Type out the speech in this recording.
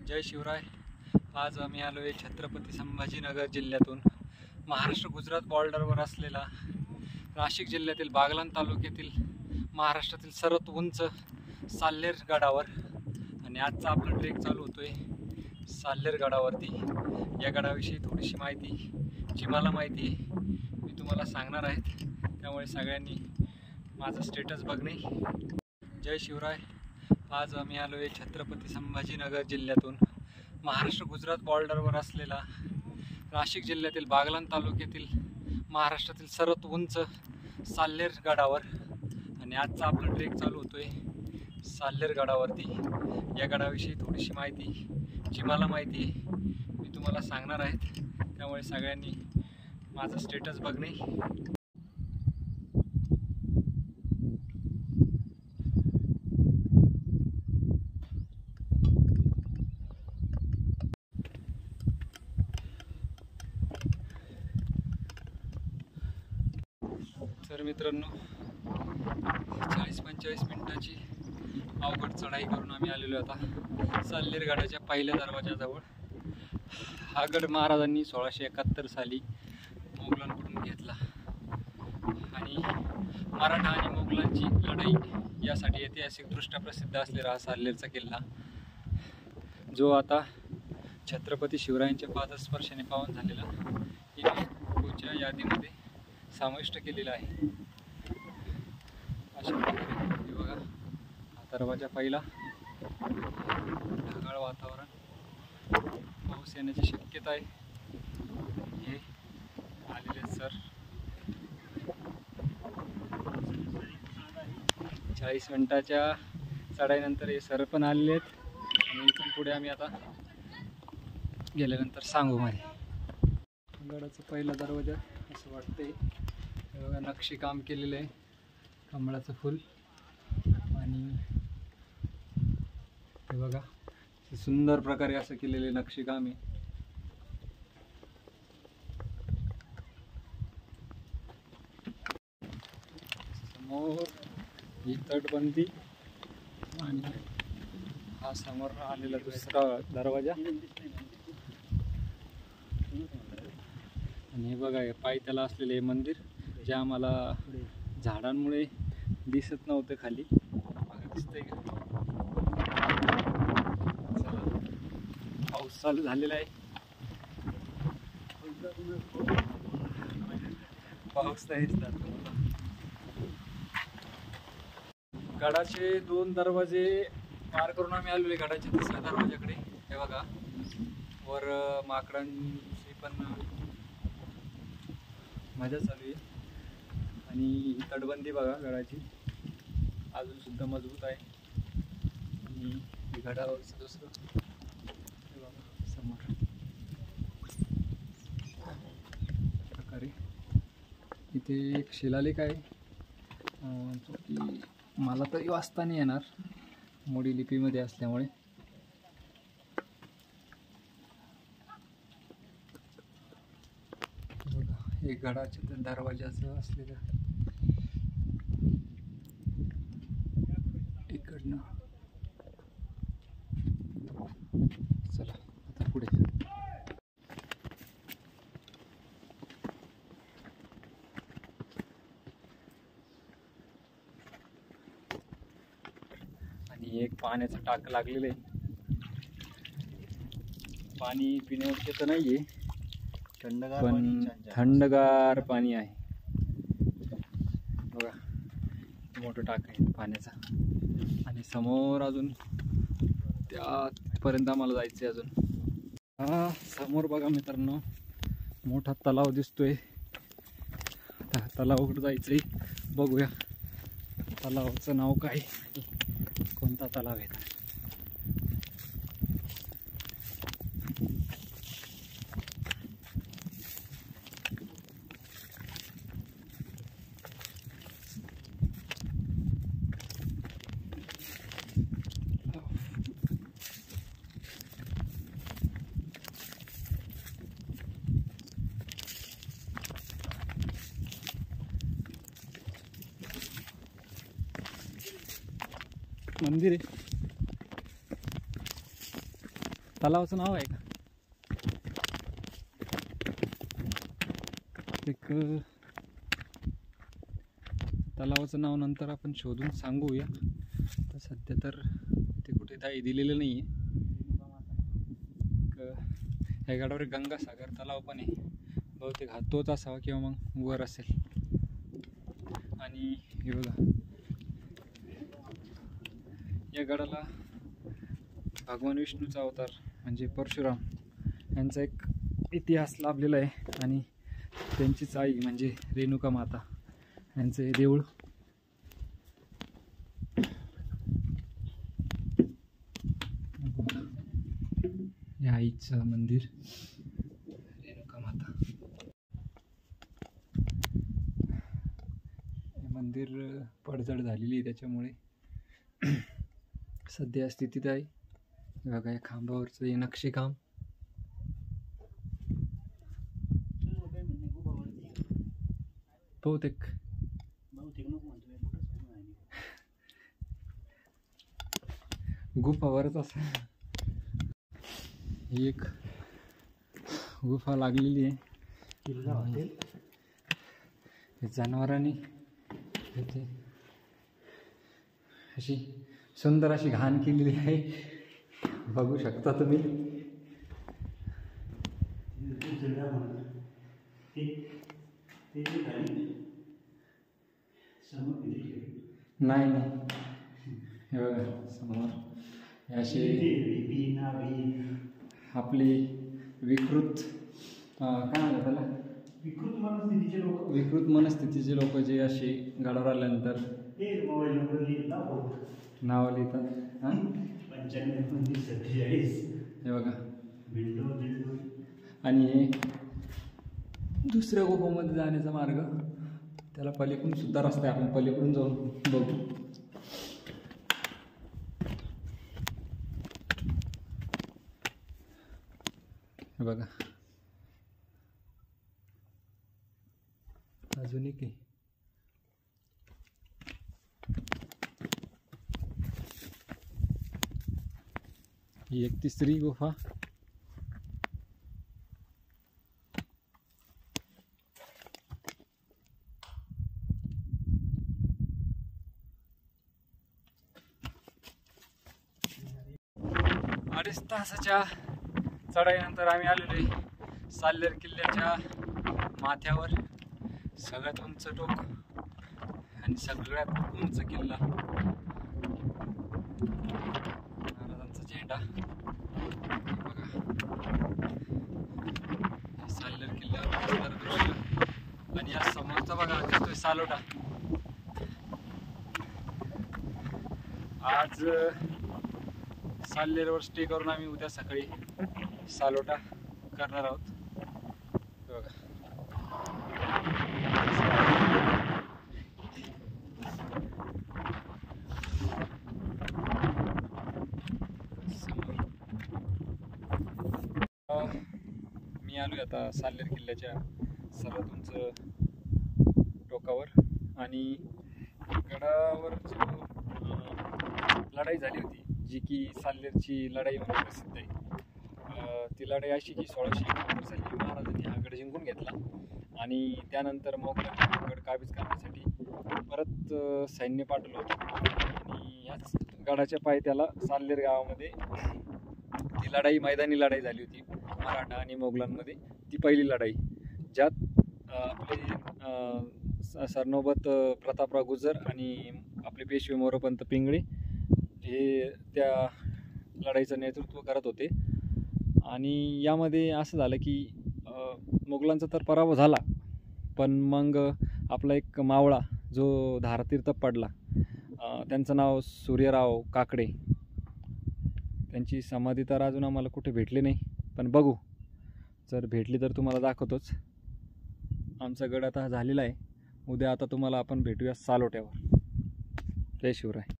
जय शिवराय। आज आम्ही आलो आहे छत्रपती संभाजीनगर जिल्ह्यातून महाराष्ट्र गुजरात बॉर्डरवर असलेला नाशिक जिल्ह्यातील बागलाण तालुक्यातील महाराष्ट्रातील सर्वात उंच साल्हेर गडावर। आणि आजचा आपला ट्रेक चालू होतोय साल्हेर गडावरती। या गडाविषयी थोडीशी माहिती जी मला माहिती आहे मी तुम्हाला सांगणार आहे, त्यामुळे सगळ्यांनी माझा स्टेटस बघणे। जय शिवराय। आज आम्ही आलो आहे छत्रपती संभाजीनगर जिल्ह्यातून महाराष्ट्र गुजरात बॉर्डरवर असलेला नाशिक जिल्ह्यातील बागलाण तालुक्यातील महाराष्ट्रातील सर्वात उंच साल्हेर गडावर। आणि आजचा आपला ट्रेक चालू होतोय साल्हेर गडावरती। या गडाविषयी थोडीशी माहिती जी मला माहिती आहे मी तुम्हाला सांगणार आहे, त्यामुळे सगळ्यांनी माझा स्टेटस बघणे। तर मित्रांनो, 40-45 मिनिटाची अवघड चढाई करून आम्ही आलेलो आता साल्हेर गडाच्या पहिल्या दरवाजाजवळ। हा गड महाराजांनी 1671 साली मोगलांकडून घेतला आणि मराठा आणि मोगलांची लढाई यासाठी ऐतिहासिकदृष्ट्या प्रसिद्ध असलेला हा साल्हेरचा किल्ला, जो आता छत्रपती शिवरायांच्या पादस्पर्शाने पावन झालेला युनेस्कोच्या यादीमध्ये समाविष्ट केलेला आहे। अशा प्रकारे बघा, हा दरवाजा पहिला। ढगाळ वातावरण, पाऊस येण्याची शक्यता आहे। हे आलेले सर 40 मिनिटाच्या चढाईनंतर हे सर पण आलेले आहेत आणि इथून पुढे आम्ही आता गेल्यानंतर सांगू मध्ये। गडाचा पहिला दरवाजा असं वाटतंय, बघा नक्षी काम केलेलं आहे, कमळाचं फुल। आणि हे बघा सुंदर प्रकारे असं केलेले नक्षी काम आहे। समोर ही तटबंदी आणि हा समोर आलेला दुसरा दरवाजा। आणि हे बघा हे पायथ्याला असलेले हे मंदिर, जे आम्हाला झाडांमुळे दिसत नव्हतं खाली, दिसतंय का? चला, पाऊस चालू झालेला आहे, पाऊस नाही दिसतात। गडाचे 2 दरवाजे पार करून आम्ही आलेलो आहे गडाच्या 3ऱ्या दरवाजाकडे। हे बघा वर माकडांची पण मजा चालू आहे आणि ही तटबंदी बघा गडाची अजून सुद्धा मजबूत आहे। आणि गडावरचं दुसरं हे बघा समोर प्रकारे इथे एक शिलालेख आहे, जो की मला तरी वाचता नाही येणार मोडी लिपीमध्ये असल्यामुळे। हे गडाच्या दरवाजाचं असलेलं इकडनं। चला आता पुढे। आणि एक पाण्याचं टाक लागलेलं आहे, पाणी पिण्यायोग्य तर नाहीये पण थंडगार पाणी आहे। बघा मोठं टाक आहे पाण्याचा आणि समोर अजून त्यापर्यंत आम्हाला जायचं आहे अजून। हा समोर बघा मित्रांनो मोठा तलाव दिसतोय, त्या तलावाकडे जायचंय, बघूया तलावाचं नाव काय, कोणता तलाव आहे। मंदिर आहे। तलावाचं नाव आहे का? एक तलावाचं नाव नंतर आपण शोधून सांगूया. तर सध्या तर ते कुठे काही दिलेलं नाही आहे. या गडावर गंगासागर तलाव पण आहे, बहुतेक हा तोच असावा किंवा मग वर असेल. आणि हे बघा, या गडाला भगवान विष्णूचा अवतार म्हणजे परशुराम यांचा एक इतिहास लाभलेला आहे. आणि त्यांचीच आई म्हणजे रेणुका माता यांचं हे देऊळ. या आईचं मंदिर रेणुका माता. हे मंदिर पडझड झालेली आहे त्याच्यामुळे सध्या स्थितीत आहे. बघा या खांबावरचं हे नक्षीकाम. बहुतेक गुफावरच असं ही एक गुफा लागलेली आहे. जनावरांनी इथे अशी सुंदर अशी घाण केलेली आहे, बघू शकता तुम्ही. नाही हे बघा समोर अशी आपली विकृत काय म्हणतात त्याला, विकृत मनस्थितीचे लोक जे असे गडावर आल्यानंतर नाव लिहितात. हे बघा. आणि हे दुसऱ्या गुफामध्ये जाण्याचा मार्ग, त्याला पलीकडून सुद्धा रस्ता आहे, आपण पलीकडून जाऊन बघू. हे बघा अजून एक आहे. ही एक तिसरी गुफा. अडीच तासाच्या चढाईनंतर आम्ही आलेलो आहे साल्लेर किल्ल्याच्या माथ्यावर. सगळ्यात उंच टोक आणि सगळ्यात उंच किल्ला, महाराजांचा झेंडा. बघा साल्लेर किल्ल्यावर दृश्य. आणि या समोरचा बघा दिसतोय सालोटा. आज साल्लेरवर स्टे करून आम्ही उद्या सकाळी सालोटा करणार आहोत. बघा मी आलोय आता साल्लेर किल्ल्याच्या सर्वात उंच टोकावर. आणि गडावर जो लढाई झाली होती, जी की साल्लेरची लढाई म्हणून प्रसिद्ध आहे, ती लढाई अशी की 1671 साली महाराजांनी हा गड जिंकून घेतला. आणि त्यानंतर मोगलांनी गड काबीज करण्यासाठी परत सैन्य पाठवलं होतं. आणि याच गडाच्या पायथ्याला साल्लेर गावामध्ये ती लढाई, मैदानी लढाई झाली होती मराठा आणि मोगलांमध्ये. ती पहिली लढाई, ज्यात आपले सरनोबत प्रतापराव गुजर आणि आपले पेशवे मोरोपंत पिंगळे हे त्या लढाईचं नेतृत्व करत होते. आणि यामध्ये असं झालं की मोगलांचा तर पराभव झाला, पण मग आपला एक मावळा जो धारातीर्थात पडला, त्यांचं नाव सूर्यराव काकडे, त्यांची समाधी तर अजून आम्हाला कुठे भेटली नाही, पण बघू, जर भेटली तर तुम्हाला दाखवतोच. आमचा गड आता झालेला आहे. उद्या आता तुम्हाला आपण भेटूया सालोट्यावर. जय शिवराय.